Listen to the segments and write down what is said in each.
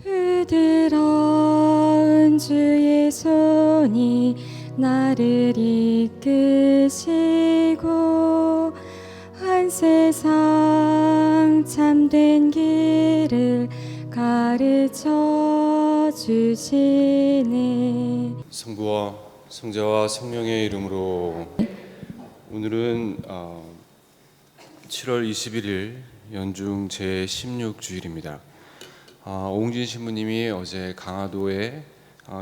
부드러운 주의 손이 나를 이끄시고 한 세상 참된 길을 가르쳐 주시네. 성부와 성자와 성령의 이름으로. 오늘은 7월 21일 연중 제16주일입니다. 오웅진 신부님이 어제 강화도에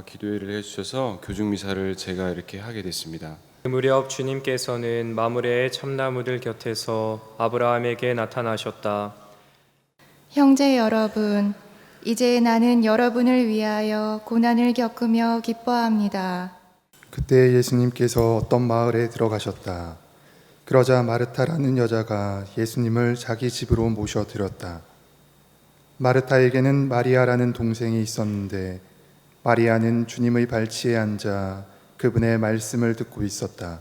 기도회를 해주셔서 교중미사를 제가 이렇게 하게 됐습니다. 그 무렵 주님께서는 마므레의 참나무들 곁에서 아브라함에게 나타나셨다. 형제 여러분, 이제 나는 여러분을 위하여 고난을 겪으며 기뻐합니다. 그때 예수님께서 어떤 마을에 들어가셨다. 그러자 마르타라는 여자가 예수님을 자기 집으로 모셔들었다. 마르타에게는 마리아라는 동생이 있었는데 마리아는 주님의 발치에 앉아 그분의 말씀을 듣고 있었다.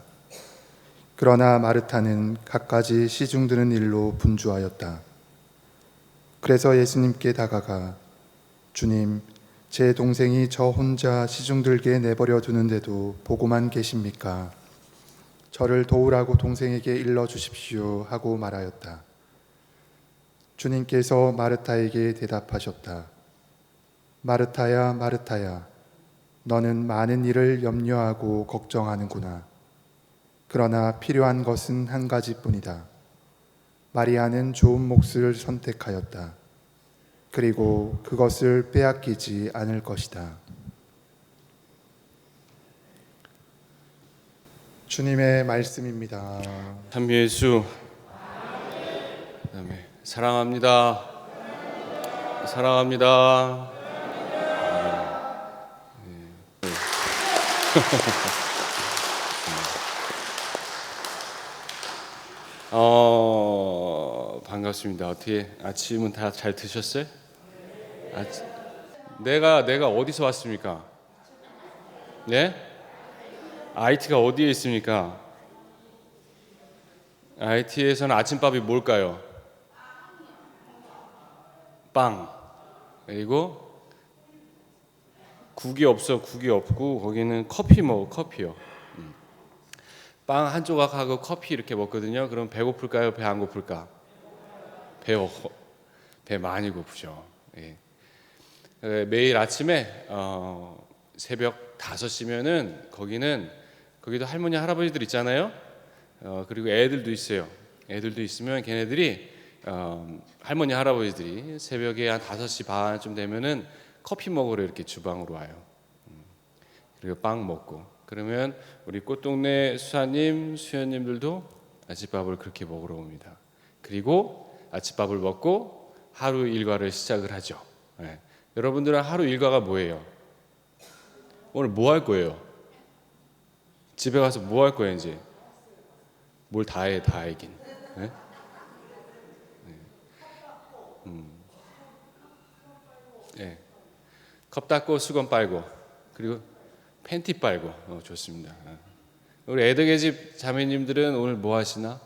그러나 마르타는 갖가지 시중 드는 일로 분주하였다. 그래서 예수님께 다가가 주님, 제 동생이 저 혼자 시중 들게 내버려 두는데도 보고만 계십니까? 저를 도우라고 동생에게 일러 주십시오 하고 말하였다. 주님께서 마르타에게 대답하셨다. 마르타야, 마르타야, 너는 많은 일을 염려하고 걱정하는구나. 그러나 필요한 것은 한 가지뿐이다. 마리아는 좋은 몫을 선택하였다. 그리고 그것을 빼앗기지 않을 것이다. 주님의 말씀입니다. 참 예수. 그다음에 사랑합니다. 사랑합니다. 반갑습니다. 어떻게 아침은 다 잘 드셨어요? 내가 어디서 왔습니까? 네? IT가 어디에 있습니까? IT에서는 아침밥이 뭘까요? 빵. 그리고 국이 없고 거기는 커피요. 빵 한 조각하고 커피 이렇게 먹거든요. 그럼 배고플까요? 배 안 고플까? 배 많이 고프죠. 예. 매일 아침에 새벽 5시면은 거기도 할머니 할아버지들 있잖아요. 그리고 애들도 있어요. 애들도 있으면 걔네들이 할머니 할아버지들이 새벽에 한 5시 반쯤 되면은 커피 먹으러 이렇게 주방으로 와요. 그리고 빵 먹고 그러면 우리 꽃동네 수사님, 수연님들도 아침밥을 그렇게 먹으러 옵니다. 그리고 아침밥을 먹고 하루 일과를 시작을 하죠. 네. 여러분들은 하루 일과가 뭐예요? 오늘 뭐 할 거예요? 집에 가서 뭐 할 거예요 이제? 뭘 다 해긴. 네? 네. 컵 닦고 수건 빨고 그리고 팬티 빨고 좋습니다. 우리 애덕의 집 자매님들은 오늘 뭐 하시나?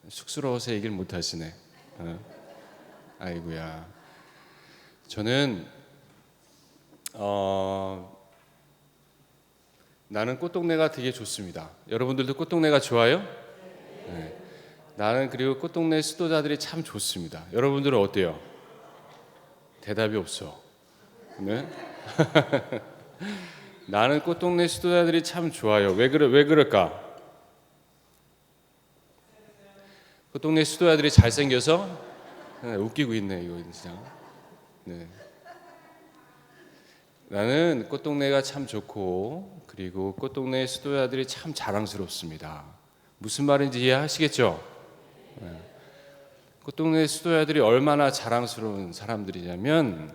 쑥스러워서 얘기를 못 하시네. 아이고야. 저는 나는 꽃동네가 되게 좋습니다. 여러분들도 꽃동네가 좋아요? 네. 나는 그리고 꽃동네 수도자들이 참 좋습니다. 여러분들은 어때요? 대답이 없어. 네? 나는 꽃동네 수도자들이 참 좋아요. 왜 그럴까? 꽃동네 수도자들이 잘생겨서 웃기고 있네 이거 진짜. 네. 나는 꽃동네가 참 좋고 그리고 꽃동네 수도자들이 참 자랑스럽습니다. 무슨 말인지 이해하시겠죠? 네. 꽃동네 수도자들이 얼마나 자랑스러운 사람들이냐면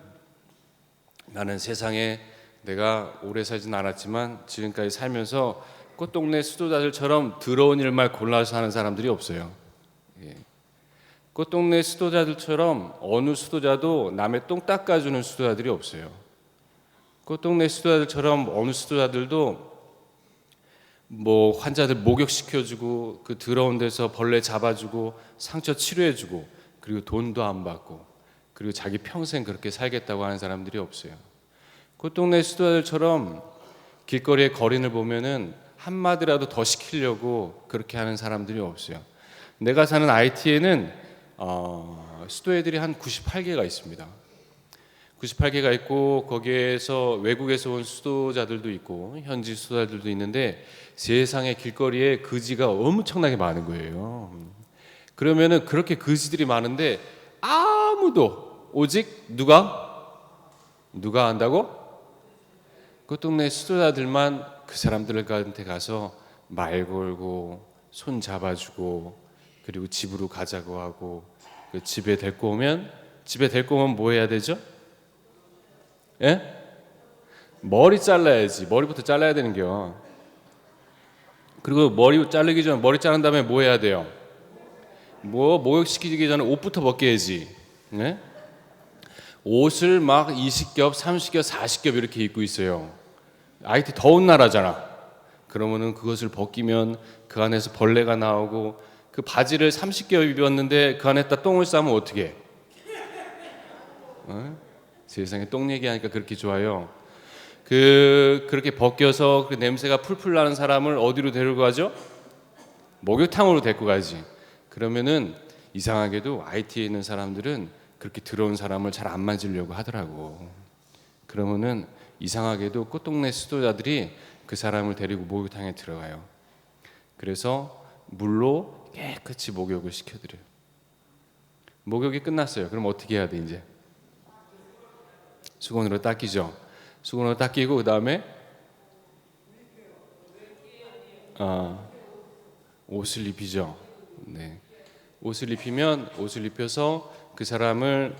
나는 세상에 내가 오래 살진 않았지만 지금까지 살면서 꽃동네 수도자들처럼 더러운 일만 골라서 하는 사람들이 없어요. 예. 꽃동네 수도자들처럼 어느 수도자도 남의 똥 닦아주는 수도자들이 없어요. 꽃동네 수도자들처럼 어느 수도자들도 뭐 환자들 목욕시켜주고 그 더러운 데서 벌레 잡아주고 상처 치료해주고 그리고 돈도 안 받고 그리고 자기 평생 그렇게 살겠다고 하는 사람들이 없어요. 꽃동네 수도자들처럼 길거리의 거린을 보면은 한마디라도 더 시키려고 그렇게 하는 사람들이 없어요. 내가 사는 IT에는 수도애들이 한 98개가 있습니다. 98개가 있고 거기에서 외국에서 온 수도자들도 있고 현지 수도자들도 있는데 세상에 길거리에 거지가 엄청나게 많은 거예요. 그러면은 그렇게 거지들이 많은데 아무도 오직 누가 안다고? 그 동네 수도자들만 그 사람들한테 가서 말 걸고 손 잡아주고 그리고 집으로 가자고 하고 그 집에 데리고 오면 뭐 해야 되죠? 예? 머리 잘라야지. 머리부터 잘라야 되는겨. 그리고 머리 자르기 전 머리 자른 다음에 뭐 해야 돼요? 목욕시키기 전에 옷부터 벗겨야지. 네? 옷을 막 20겹, 30겹, 40겹 이렇게 입고 있어요. IT 더운 나라잖아. 그러면은 그것을 벗기면 그 안에서 벌레가 나오고 그 바지를 30겹 입었는데 그 안에다 똥을 싸면 어떻게 해? 세상에 똥 얘기하니까 그렇게 좋아요. 그렇게 벗겨서 그 냄새가 풀풀 나는 사람을 어디로 데리고 가죠? 목욕탕으로 데리고 가지. 그러면은 이상하게도 IT에 있는 사람들은 그렇게 들어온 사람을 잘 안 만지려고 하더라고. 그러면은 이상하게도 꽃동네 수도자들이 그 사람을 데리고 목욕탕에 들어가요. 그래서 물로 깨끗이 목욕을 시켜드려요. 목욕이 끝났어요. 그럼 어떻게 해야 돼 이제? 수건으로 닦이죠. 수건으로 닦이고 그 다음에 옷을 입히죠. 네. 옷을 입혀서 그 사람을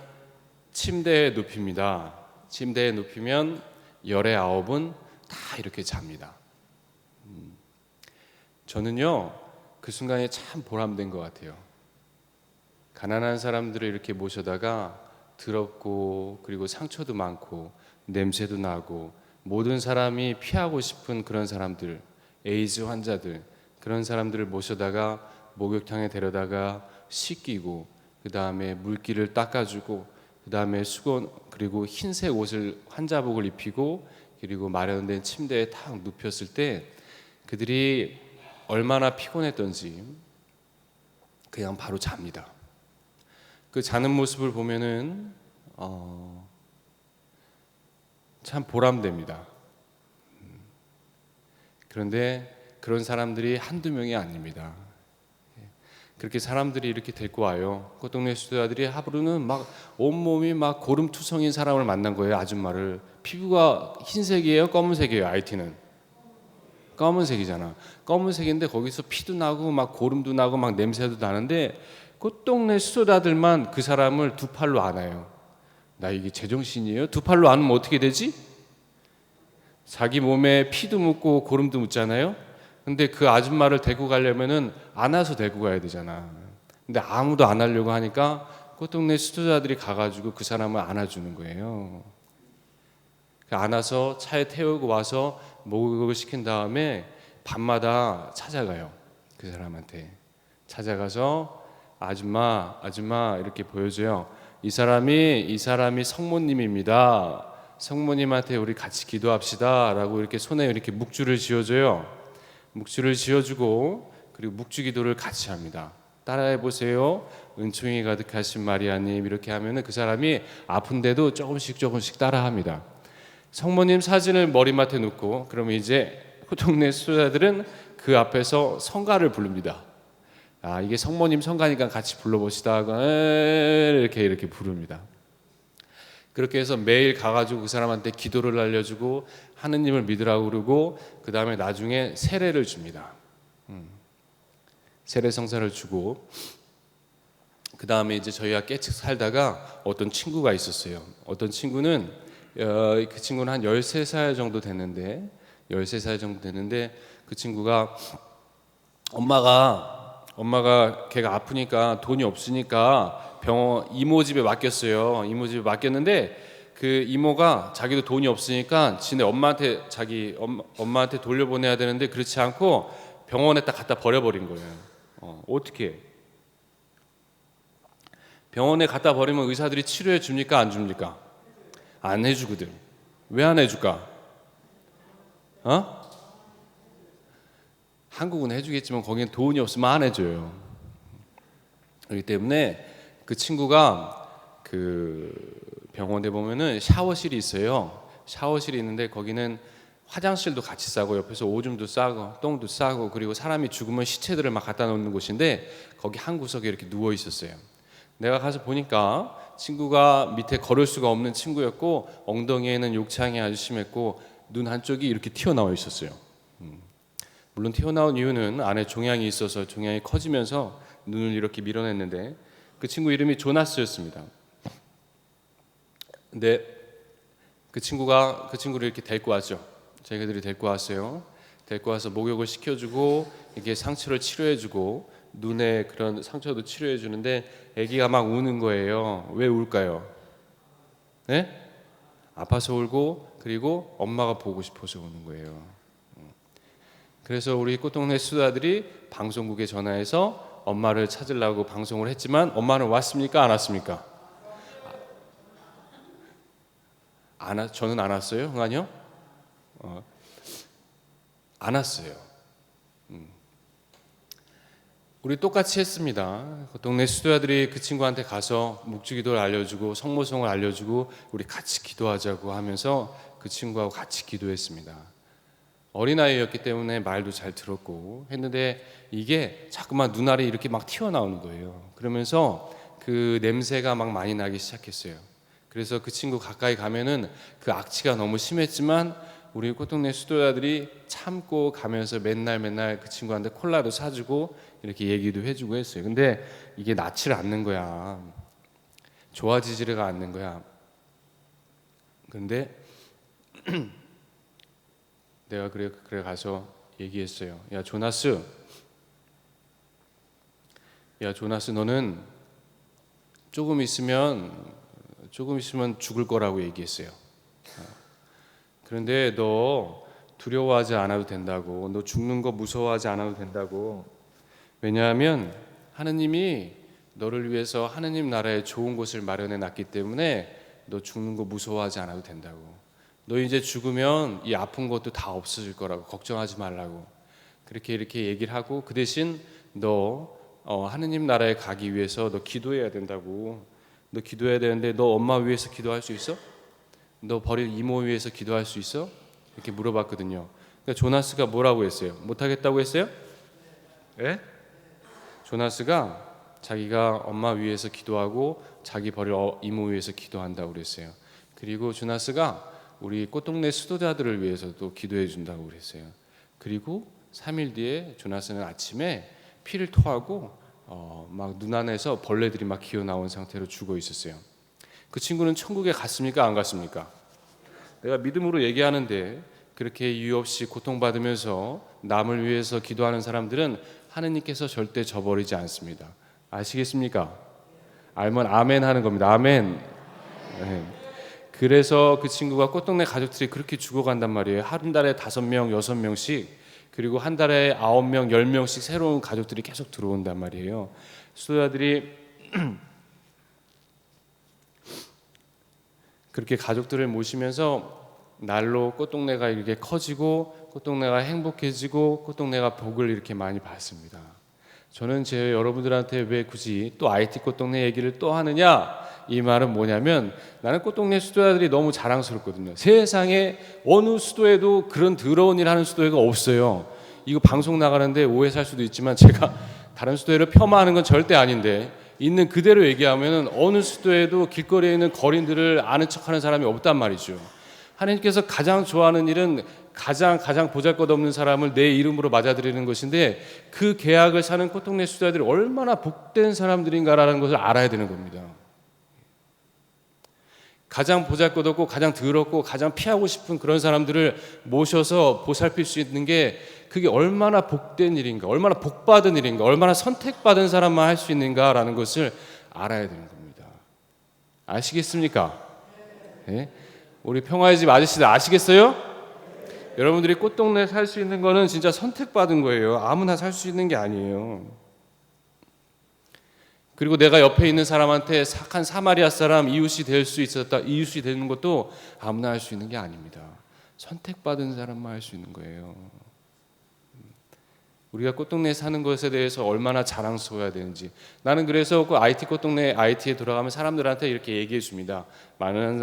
침대에 눕힙니다. 침대에 눕히면 열의 9은 다 이렇게 잡니다. 저는요 그 순간이 참 보람된 것 같아요. 가난한 사람들을 이렇게 모셔다가 더럽고 그리고 상처도 많고 냄새도 나고 모든 사람이 피하고 싶은 그런 사람들, 에이즈 환자들, 그런 사람들을 모셔다가 목욕탕에 데려다가 씻기고 그 다음에 물기를 닦아주고 그 다음에 수건 그리고 흰색 옷을 환자복을 입히고 그리고 마련된 침대에 탁 눕혔을 때 그들이 얼마나 피곤했던지 그냥 바로 잡니다. 그 자는 모습을 보면은 참 보람됩니다. 그런데 그런 사람들이 한두 명이 아닙니다. 그렇게 사람들이 이렇게 데리고 와요. 꽃동네 수도자들이 하루는 막 온몸이 막 고름투성인 사람을 만난 거예요. 아줌마를. 피부가 흰색이에요? 검은색이에요? IT는 검은색이잖아. 검은색인데 거기서 피도 나고 막 고름도 나고 막 냄새도 나는데 꽃동네 수도자들만 그 사람을 두 팔로 안아요. 나 이게 제정신이에요? 두 팔로 안으면 어떻게 되지? 자기 몸에 피도 묻고 고름도 묻잖아요. 근데 그 아줌마를 데리고 가려면은 안아서 데리고 가야 되잖아. 근데 아무도 안 하려고 하니까 꽃동네 수도자들이 가가지고 그 사람을 안아주는 거예요. 안아서 차에 태우고 와서 목욕을 시킨 다음에 밤마다 찾아가요. 그 사람한테 찾아가서 아줌마 이렇게 보여줘요. 이 사람이 성모님입니다. 성모님한테 우리 같이 기도합시다 라고 이렇게 손에 이렇게 묵주를 지어줘요. 묵주를 지어주고 그리고 묵주 기도를 같이 합니다. 따라해 보세요. 은총이 가득하신 마리아님 이렇게 하면은 그 사람이 아픈데도 조금씩 따라합니다. 성모님 사진을 머리맡에 놓고 그러면 이제 동네 수도자들은 그 앞에서 성가를 부릅니다. 이게 성모님 성가니까 같이 불러봅시다 하고 이렇게 부릅니다. 그렇게 해서 매일 가가지고 그 사람한테 기도를 알려주고 하느님을 믿으라고 그러고 그 다음에 나중에 세례를 줍니다. 세례 성사를 주고 그 다음에 이제 저희가 깨끗 살다가 어떤 친구가 있었어요. 어떤 친구는 그 친구는 한 13살 정도 됐는데 그 친구가 엄마가 걔가 아프니까 돈이 없으니까 병원 이모 집에 맡겼어요. 이모 집에 맡겼는데 그 이모가 자기도 돈이 없으니까 지네 엄마한테 엄마한테 돌려보내야 되는데 그렇지 않고 병원에다 갖다 버려버린 거예요. 어떻게? 병원에 갖다 버리면 의사들이 치료해 줍니까? 안 줍니까? 안 해주거든. 왜 안 해줄까? 한국은 해주겠지만 거기는 돈이 없으면 안 해줘요. 그렇기 때문에 그 친구가 그 병원에 보면은 샤워실이 있어요. 샤워실이 있는데 거기는 화장실도 같이 싸고 옆에서 오줌도 싸고 똥도 싸고 그리고 사람이 죽으면 시체들을 막 갖다 놓는 곳인데 거기 한 구석에 이렇게 누워 있었어요. 내가 가서 보니까 친구가 밑에 걸을 수가 없는 친구였고 엉덩이에는 욕창이 아주 심했고 눈 한쪽이 이렇게 튀어나와 있었어요. 물론 튀어나온 이유는 안에 종양이 있어서 종양이 커지면서 눈을 이렇게 밀어냈는데 그 친구 이름이 조나스였습니다. 근데 그 친구를 이렇게 데리고 왔죠. 저희들이 데리고 왔어요. 데리고 와서 목욕을 시켜주고 이게 상처를 치료해주고 눈에 그런 상처도 치료해주는데 아기가 막 우는 거예요. 왜 울까요? 네? 아파서 울고 그리고 엄마가 보고 싶어서 우는 거예요. 그래서 우리 꽃동네 수다들이 방송국에 전화해서 엄마를 찾으려고 방송을 했지만 엄마는 왔습니까? 안 왔습니까? 저는 안 왔어요. 흥한이요? 안 왔어요. 우리 똑같이 했습니다. 그 동네 수도야들이 그 친구한테 가서 묵주기도를 알려주고 성모성을 알려주고 우리 같이 기도하자고 하면서 그 친구하고 같이 기도했습니다. 어린아이였기 때문에 말도 잘 들었고 했는데 이게 자꾸만 눈알이 이렇게 막 튀어나오는 거예요. 그러면서 그 냄새가 막 많이 나기 시작했어요. 그래서 그 친구 가까이 가면은 그 악취가 너무 심했지만 우리 꽃동네 수도자들이 참고 가면서 맨날 그 친구한테 콜라도 사주고 이렇게 얘기도 해주고 했어요. 근데 이게 낫지를 않는 거야. 좋아지지가 않는 거야. 근데 내가 그래 가서 얘기했어요. 야 조나스, 너는 조금 있으면 죽을 거라고 얘기했어요. 그런데 너 두려워하지 않아도 된다고. 너 죽는 거 무서워하지 않아도 된다고. 왜냐하면 하느님이 너를 위해서 하느님 나라에 좋은 곳을 마련해 놨기 때문에 너 죽는 거 무서워하지 않아도 된다고. 너 이제 죽으면 이 아픈 것도 다 없어질 거라고. 걱정하지 말라고. 이렇게 얘기를 하고 그 대신 너 하느님 나라에 가기 위해서 너 기도해야 된다고. 너 기도해야 되는데 너 엄마 위해서 기도할 수 있어? 너 버릴 이모 위해서 기도할 수 있어? 이렇게 물어봤거든요. 그러니까 조나스가 뭐라고 했어요? 못하겠다고 했어요? 예? 조나스가 자기가 엄마 위해서 기도하고 자기 버릴 이모 위해서 기도한다고 그랬어요. 그리고 조나스가 우리 꽃동네 수도자들을 위해서도 기도해 준다고 그랬어요. 그리고 3일 뒤에 조나스는 아침에 피를 토하고 막 눈 안에서 벌레들이 막 기어 나온 상태로 죽어 있었어요. 그 친구는 천국에 갔습니까? 안 갔습니까? 내가 믿음으로 얘기하는데 그렇게 이유 없이 고통받으면서 남을 위해서 기도하는 사람들은 하느님께서 절대 저버리지 않습니다. 아시겠습니까? 알면 아멘 하는 겁니다. 아멘. 네. 그래서 그 친구가 꽃동네 가족들이 그렇게 죽어간단 말이에요. 한 달에 5명, 6명씩 그리고 한 달에 9명, 10명씩 새로운 가족들이 계속 들어온단 말이에요. 수도자들이 그렇게 가족들을 모시면서 날로 꽃동네가 이렇게 커지고 꽃동네가 행복해지고 꽃동네가 복을 이렇게 많이 받습니다. 저는 여러분들한테 왜 굳이 또 IT 꽃동네 얘기를 또 하느냐? 이 말은 뭐냐면 나는 꽃동네 수도자들이 너무 자랑스럽거든요. 세상에 어느 수도에도 그런 더러운 일 하는 수도회가 없어요. 이거 방송 나가는데 오해 살 수도 있지만 제가 다른 수도회를 폄하하는 건 절대 아닌데 있는 그대로 얘기하면 어느 수도에도 길거리에 있는 거린들을 아는 척하는 사람이 없단 말이죠. 하나님께서 가장 좋아하는 일은 가장 보잘것없는 사람을 내 이름으로 맞아들이는 것인데 그 계약을 사는 꽃동네 수도자들이 얼마나 복된 사람들인가라는 것을 알아야 되는 겁니다. 가장 보잘것없고 가장 더럽고 가장 피하고 싶은 그런 사람들을 모셔서 보살필 수 있는 게 그게 얼마나 복된 일인가, 얼마나 복받은 일인가, 얼마나 선택받은 사람만 할 수 있는가라는 것을 알아야 되는 겁니다. 아시겠습니까? 네? 우리 평화의 집 아저씨들 아시겠어요? 여러분들이 꽃동네 살 수 있는 거는 진짜 선택받은 거예요. 아무나 살 수 있는 게 아니에요. 그리고 내가 옆에 있는 사람한테 착한 사마리아 사람 이웃이 될 수 있었다. 이웃이 되는 것도 아무나 할 수 있는 게 아닙니다. 선택받은 사람만 할 수 있는 거예요. 우리가 꽃동네에 사는 것에 대해서 얼마나 자랑스러워야 되는지. 나는 그래서 그 IT 꽃동네 IT에 돌아가면 사람들한테 이렇게 얘기해 줍니다. 만나는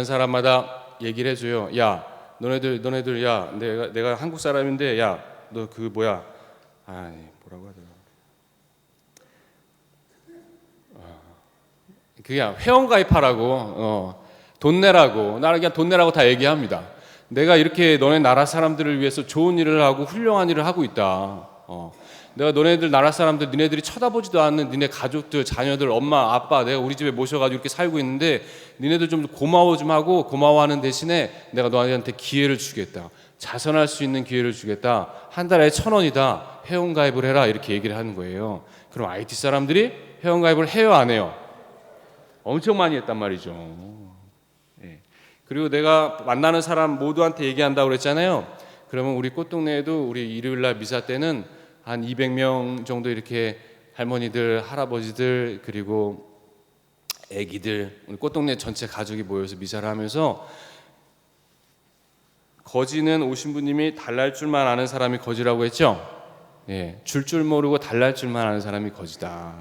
사람마다 얘기를 해줘요. 야, 너네들, 야, 내가 한국 사람인데, 야, 너 그 뭐야? 뭐라고 하더라? 그냥 회원 가입하라고, 돈 내라고. 나는 그냥 돈 내라고 다 얘기합니다. 내가 이렇게 너네 나라 사람들을 위해서 좋은 일을 하고 훌륭한 일을 하고 있다. 내가 너네들 나라 사람들, 니네들이 쳐다보지도 않는 니네 가족들, 자녀들, 엄마, 아빠 내가 우리 집에 모셔가지고 이렇게 살고 있는데 니네들 좀 고마워 좀 하고, 고마워하는 대신에 내가 너한테 기회를 주겠다. 자선할 수 있는 기회를 주겠다. 한 달에 1,000원이다. 회원 가입을 해라. 이렇게 얘기를 하는 거예요. 그럼 IT 사람들이 회원 가입을 해요, 안 해요? 엄청 많이 했단 말이죠. 그리고 내가 만나는 사람 모두한테 얘기한다고 그랬잖아요. 그러면 우리 꽃동네에도 우리 일요일날 미사 때는 한 200명 정도 이렇게 할머니들, 할아버지들, 그리고 애기들, 우리 꽃동네 전체 가족이 모여서 미사를 하면서, 거지는 오신 분님이 달랄 줄만 아는 사람이 거지라고 했죠. 줄 모르고 달랄 줄만 아는 사람이 거지다.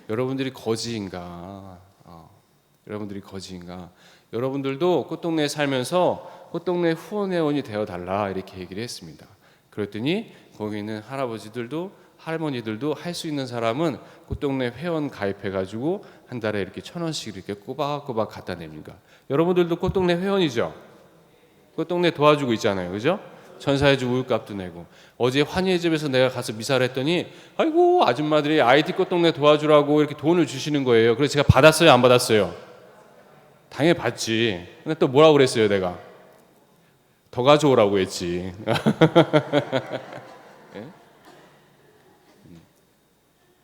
여러분들이 거지인가? 여러분들이 거지인가? 여러분들도 꽃동네에 살면서 꽃동네 후원회원이 되어달라 이렇게 얘기를 했습니다. 그랬더니 거기 있는 할아버지들도 할머니들도 할 수 있는 사람은 꽃동네 회원 가입해가지고 한 달에 이렇게 1,000원씩 이렇게 꼬박꼬박 갖다 냅니다. 여러분들도 꽃동네 회원이죠? 꽃동네 도와주고 있잖아요, 그죠? 천사의 주 우유값도 내고. 어제 환희의 집에서 내가 가서 미사를 했더니 아이고 아줌마들이 IT 꽃동네 도와주라고 이렇게 돈을 주시는 거예요. 그래서 제가 받았어요, 안 받았어요? 당연히 받지. 근데 또 뭐라고 그랬어요, 내가? 더 가져오라고 했지.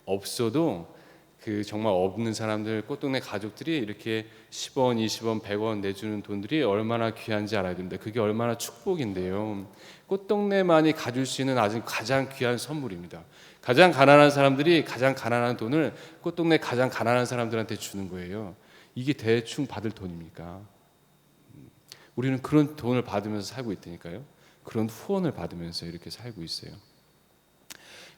없어도 그 정말 없는 사람들, 꽃동네 가족들이 이렇게 10원, 20원, 100원 내주는 돈들이 얼마나 귀한지 알아야 됩니다. 그게 얼마나 축복인데요. 꽃동네만이 가질 수 있는 아주 가장 귀한 선물입니다. 가장 가난한 사람들이 가장 가난한 돈을 꽃동네 가장 가난한 사람들한테 주는 거예요. 이게 대충 받을 돈입니까? 우리는 그런 돈을 받으면서 살고 있다니까요. 그런 후원을 받으면서 이렇게 살고 있어요.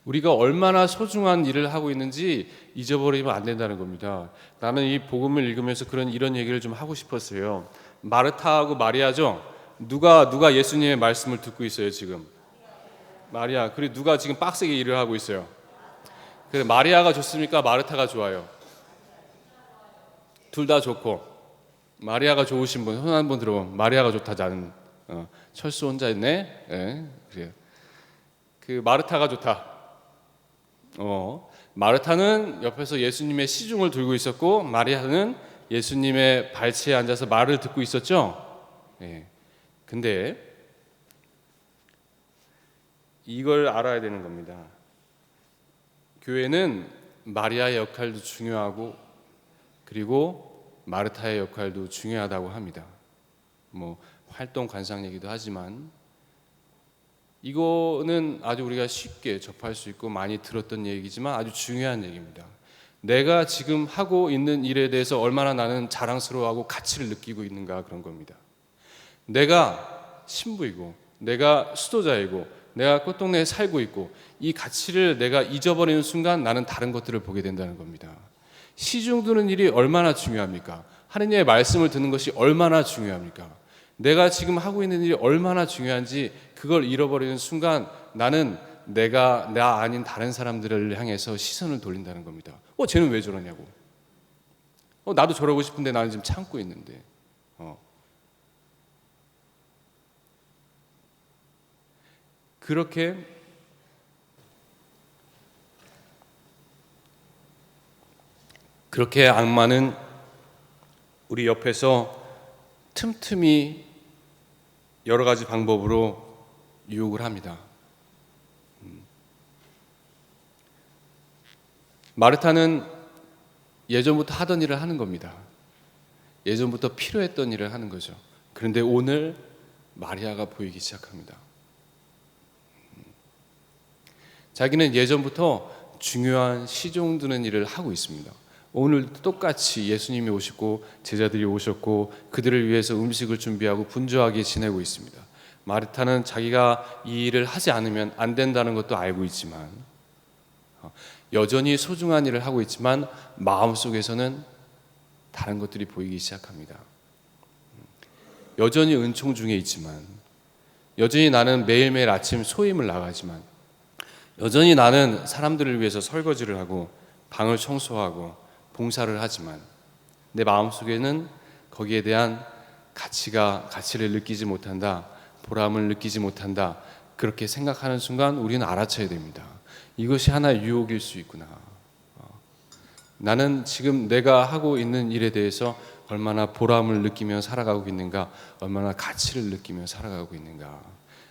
우리가 얼마나 소중한 일을 하고 있는지 잊어버리면 안 된다는 겁니다. 나는 이 복음을 읽으면서 이런 얘기를 좀 하고 싶었어요. 마르타하고 마리아죠. 누가 예수님의 말씀을 듣고 있어요 지금? 마리아. 그리고 누가 지금 빡세게 일을 하고 있어요? 그래, 마리아가 좋습니까? 마르타가 좋아요? 둘 다 좋고. 마리아가 좋으신 분 손 한번 들어보면 마리아가 좋다. 나는 철수 혼자 있네. 그래요. 그 마르타가 좋다. 마르타는 옆에서 예수님의 시중을 들고 있었고 마리아는 예수님의 발치에 앉아서 말을 듣고 있었죠. 근데 이걸 알아야 되는 겁니다. 교회는 마리아의 역할도 중요하고 그리고 마르타의 역할도 중요하다고 합니다. 뭐 활동 관상 얘기도 하지만 이거는 아주 우리가 쉽게 접할 수 있고 많이 들었던 얘기지만 아주 중요한 얘기입니다. 내가 지금 하고 있는 일에 대해서 얼마나 나는 자랑스러워하고 가치를 느끼고 있는가 그런 겁니다. 내가 신부이고 내가 수도자이고 내가 꽃동네에 살고 있고 이 가치를 내가 잊어버리는 순간 나는 다른 것들을 보게 된다는 겁니다. 시중 드는 일이 얼마나 중요합니까? 하느님의 말씀을 듣는 것이 얼마나 중요합니까? 내가 지금 하고 있는 일이 얼마나 중요한지 그걸 잃어버리는 순간 나는 나 아닌 다른 사람들을 향해서 시선을 돌린다는 겁니다. 쟤는 왜 저러냐고. 나도 저러고 싶은데 나는 지금 참고 있는데. 그렇게 악마는 우리 옆에서 틈틈이 여러 가지 방법으로 유혹을 합니다. 마르타는 예전부터 하던 일을 하는 겁니다. 예전부터 필요했던 일을 하는 거죠. 그런데 오늘 마리아가 보이기 시작합니다. 자기는 예전부터 중요한 시종 드는 일을 하고 있습니다. 오늘 똑같이 예수님이 오셨고 제자들이 오셨고 그들을 위해서 음식을 준비하고 분주하게 지내고 있습니다. 마르타는 자기가 이 일을 하지 않으면 안 된다는 것도 알고 있지만 여전히 소중한 일을 하고 있지만 마음속에서는 다른 것들이 보이기 시작합니다. 여전히 은총 중에 있지만, 여전히 나는 매일매일 아침 소임을 나가지만, 여전히 나는 사람들을 위해서 설거지를 하고 방을 청소하고 봉사를 하지만 내 마음속에는 거기에 대한 가치를 느끼지 못한다, 보람을 느끼지 못한다, 그렇게 생각하는 순간 우리는 알아차야 됩니다. 이것이 하나의 유혹일 수 있구나. 나는 지금 내가 하고 있는 일에 대해서 얼마나 보람을 느끼며 살아가고 있는가, 얼마나 가치를 느끼며 살아가고 있는가.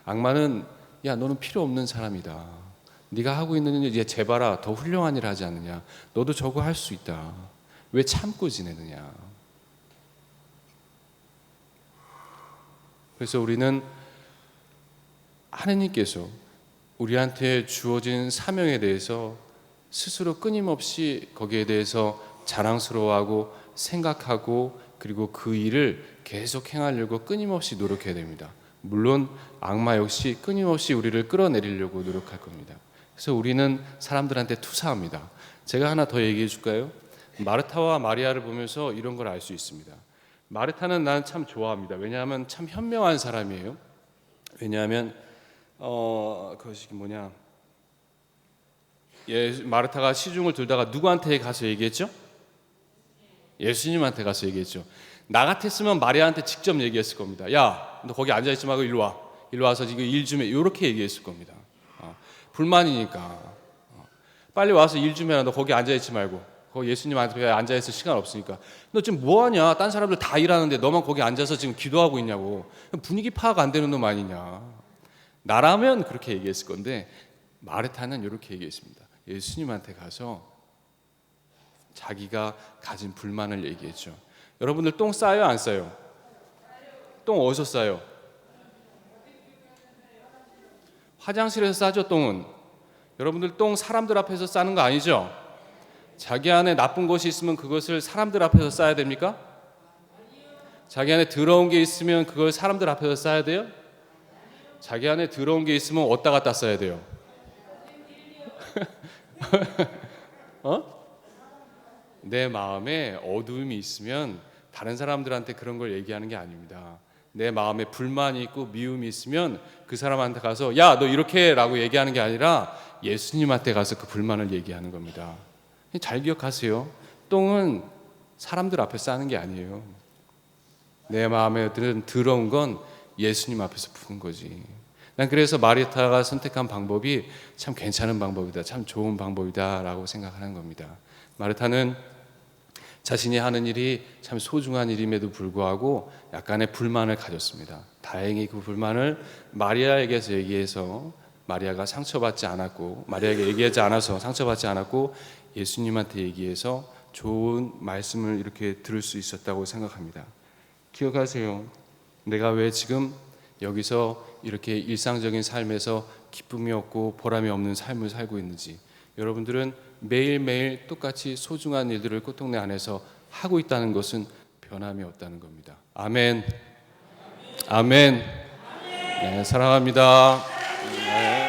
악마는 야, 너는 필요 없는 사람이다. 네가 하고 있는 일 이제 제발아 더 훌륭한 일을 하지 않느냐. 너도 저거 할 수 있다. 왜 참고 지내느냐. 그래서 우리는 하느님께서 우리한테 주어진 사명에 대해서 스스로 끊임없이 거기에 대해서 자랑스러워하고 생각하고 그리고 그 일을 계속 행하려고 끊임없이 노력해야 됩니다. 물론 악마 역시 끊임없이 우리를 끌어내리려고 노력할 겁니다. 그래서 우리는 사람들한테 투사합니다. 제가 하나 더 얘기해 줄까요? 마르타와 마리아를 보면서 이런 걸 알 수 있습니다. 마르타는 난 참 좋아합니다. 왜냐하면 참 현명한 사람이에요. 왜냐하면 그것이 뭐냐? 마르타가 시중을 들다가 누구한테 가서 얘기했죠? 예수님한테 가서 얘기했죠. 나 같았으면 마리아한테 직접 얘기했을 겁니다. 야, 너 거기 앉아있지 말고 일로 와. 일로 와서 이거 일 좀 해. 이렇게 얘기했을 겁니다. 불만이니까. 빨리 와서 일 좀 해라. 너 거기 앉아있지 말고. 거기 예수님한테 앉아있을 시간 없으니까. 너 지금 뭐하냐? 딴 사람들 다 일하는데 너만 거기 앉아서 지금 기도하고 있냐고. 분위기 파악 안 되는 놈 아니냐. 나라면 그렇게 얘기했을 건데 마르타는 이렇게 얘기했습니다. 예수님한테 가서 자기가 가진 불만을 얘기했죠. 여러분들 똥 싸요 안 싸요? 똥 어디서 싸요? 화장실에서 싸죠. 똥은. 여러분들 똥 사람들 앞에서 싸는 거 아니죠? 자기 안에 나쁜 것이 있으면 그것을 사람들 앞에서 싸야 됩니까? 자기 안에 더러운 게 있으면 그걸 사람들 앞에서 싸야 돼요? 자기 안에 더러운 게 있으면 어디다 갖다 싸야 돼요? 내 마음에 어두움이 있으면 다른 사람들한테 그런 걸 얘기하는 게 아닙니다. 내 마음에 불만이 있고 미움이 있으면 그 사람한테 가서 야, 너 이렇게 라고 얘기하는 게 아니라 예수님한테 가서 그 불만을 얘기하는 겁니다. 잘 기억하세요. 똥은 사람들 앞에 싸는 게 아니에요. 내 마음에 드는 더러운 건 예수님 앞에서 푸는 거지. 난 그래서 마르타가 선택한 방법이 참 괜찮은 방법이다, 참 좋은 방법이다 라고 생각하는 겁니다. 마르타는 자신이 하는 일이 참 소중한 일임에도 불구하고 약간의 불만을 가졌습니다. 다행히 그 불만을 마리아에게서 얘기해서 마리아가 상처받지 않았고, 마리아에게 얘기하지 않아서 상처받지 않았고 예수님한테 얘기해서 좋은 말씀을 이렇게 들을 수 있었다고 생각합니다. 기억하세요. 내가 왜 지금 여기서 이렇게 일상적인 삶에서 기쁨이 없고 보람이 없는 삶을 살고 있는지, 여러분들은 매일매일 똑같이 소중한 일들을 꽃동네 안에서 하고 있다는 것은 변함이 없다는 겁니다. 아멘. 아멘. 네, 사랑합니다. 네.